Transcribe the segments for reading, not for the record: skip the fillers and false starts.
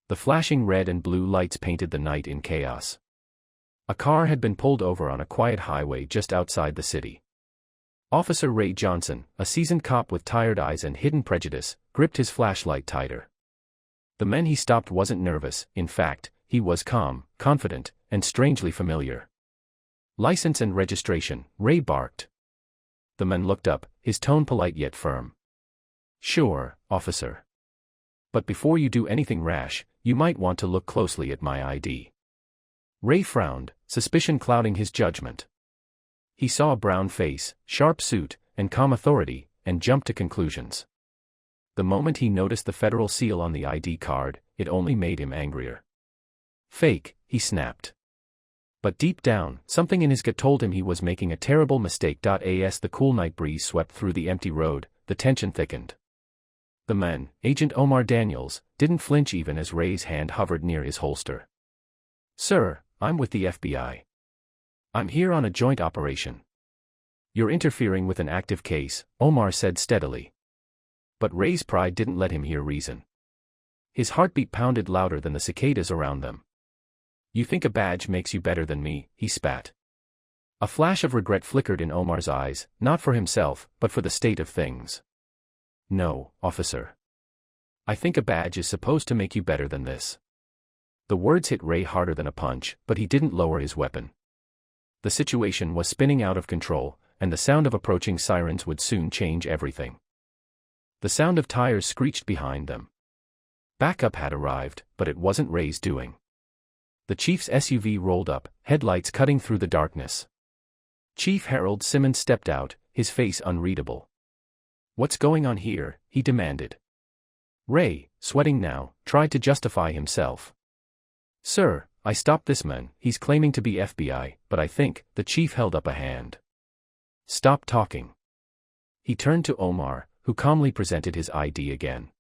The flashing red and blue lights painted the night in chaos. A car had been pulled over on a quiet highway just outside the city. Officer Ray Johnson, a seasoned cop with tired eyes and hidden prejudice, gripped his flashlight tighter. The man he stopped wasn't nervous, in fact, he was calm, confident, and strangely familiar. "License and registration," Ray barked. The man looked up, his tone polite yet firm. "Sure, officer. But before you do anything rash, you might want to look closely at my ID." Ray frowned, suspicion clouding his judgment. He saw a brown face, sharp suit, and calm authority, and jumped to conclusions. The moment he noticed the federal seal on the ID card, it only made him angrier. "Fake," he snapped. But deep down, something in his gut told him he was making a terrible mistake. As the cool night breeze swept through the empty road, the tension thickened. The man, Agent Omar Daniels, didn't flinch even as Ray's hand hovered near his holster. "Sir, I'm with the FBI. I'm here on a joint operation." "You're interfering with an active case," Omar said steadily. But Ray's pride didn't let him hear reason. His heartbeat pounded louder than the cicadas around them. "You think a badge makes you better than me," he spat. A flash of regret flickered in Omar's eyes, not for himself, but for the state of things. "No, officer. I think a badge is supposed to make you better than this." The words hit Ray harder than a punch, but he didn't lower his weapon. The situation was spinning out of control, and the sound of approaching sirens would soon change everything. The sound of tires screeched behind them. Backup had arrived, but it wasn't Ray's doing. The chief's SUV rolled up, headlights cutting through the darkness. Chief Harold Simmons stepped out, his face unreadable. "What's going on here?" he demanded. Ray, sweating now, tried to justify himself. "Sir, I stopped this man, he's claiming to be FBI, but I think," the chief held up a hand. "Stop talking." He turned to Omar, who calmly presented his ID again.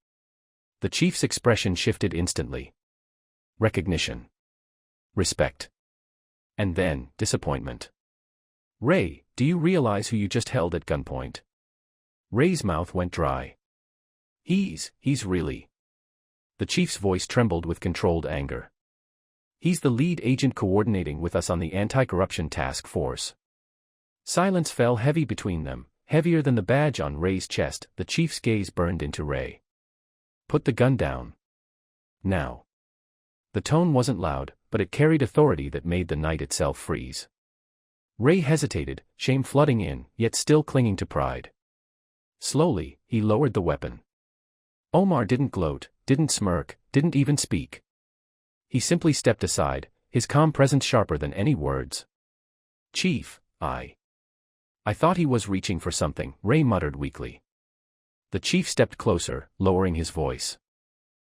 The chief's expression shifted instantly. Recognition. Respect. And then, disappointment. "Ray, do you realize who you just held at gunpoint?" Ray's mouth went dry. He's really." The chief's voice trembled with controlled anger. "He's the lead agent coordinating with us on the anti-corruption task force." Silence fell heavy between them, heavier than the badge on Ray's chest. The chief's gaze burned into Ray. "Put the gun down. Now." The tone wasn't loud, but it carried authority that made the night itself freeze. Ray hesitated, shame flooding in, yet still clinging to pride. Slowly, he lowered the weapon. Omar didn't gloat, didn't smirk, didn't even speak. He simply stepped aside, his calm presence sharper than any words. "Chief, I thought he was reaching for something," Ray muttered weakly. The chief stepped closer, lowering his voice.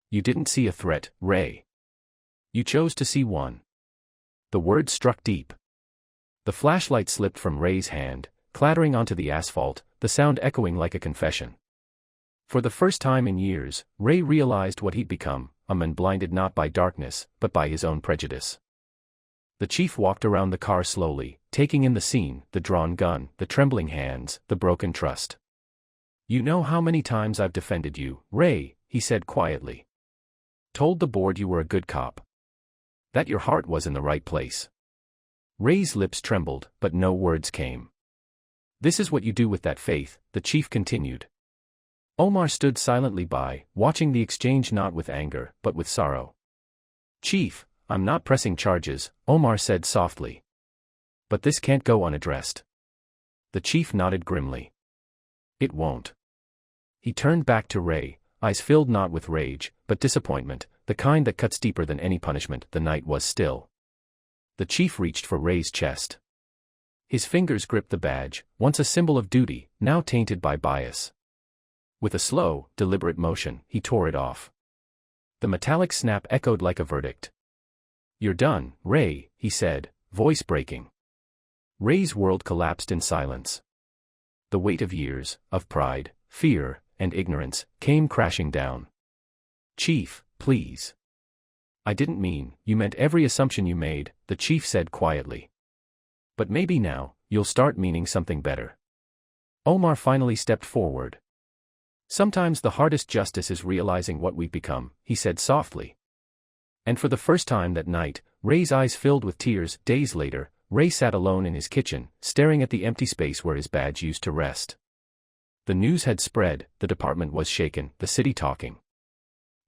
"You didn't see a threat, Ray. You chose to see one." The words struck deep. The flashlight slipped from Ray's hand, clattering onto the asphalt, the sound echoing like a confession. For the first time in years, Ray realized what he'd become, a man blinded not by darkness, but by his own prejudice. The chief walked around the car slowly, taking in the scene, the drawn gun, the trembling hands, the broken trust. "You know how many times I've defended you, Ray," he said quietly. "Told the board you were a good cop. That your heart was in the right place." Ray's lips trembled, but no words came. "This is what you do with that faith," the chief continued. Omar stood silently by, watching the exchange not with anger, but with sorrow. "Chief, I'm not pressing charges," Omar said softly. "But this can't go unaddressed." The chief nodded grimly. "It won't." He turned back to Ray, eyes filled not with rage, but disappointment, the kind that cuts deeper than any punishment. The night was still. The chief reached for Ray's chest. His fingers gripped the badge, once a symbol of duty, now tainted by bias. With a slow, deliberate motion, he tore it off. The metallic snap echoed like a verdict. "You're done, Ray," he said, voice breaking. Ray's world collapsed in silence. The weight of years, of pride, fear, and ignorance, came crashing down. "Chief, please." "I didn't mean, you meant every assumption you made," the chief said quietly. "But maybe now, you'll start meaning something better." Omar finally stepped forward. "Sometimes the hardest justice is realizing what we've become," he said softly. And for the first time that night, Ray's eyes filled with tears. Days later, Ray sat alone in his kitchen, staring at the empty space where his badge used to rest. The news had spread, the department was shaken, the city talking.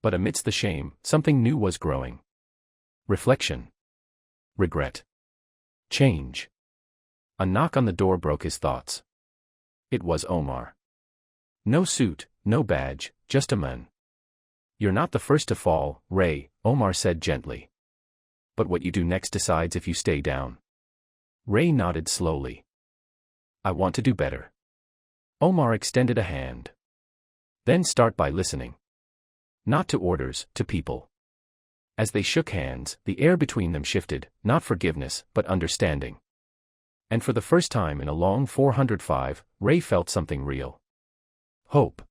But amidst the shame, something new was growing. Reflection. Regret. Change. A knock on the door broke his thoughts. It was Omar. No suit, no badge, just a man. You're not the first to fall, Ray, Omar said gently. But what you do next decides if you stay down. Ray nodded slowly. I want to do better. Omar extended a hand. Then start by listening. Not to orders, to people. As they shook hands, the air between them shifted, not forgiveness, but understanding. And for the first time in a long 405, Ray felt something real. Hope.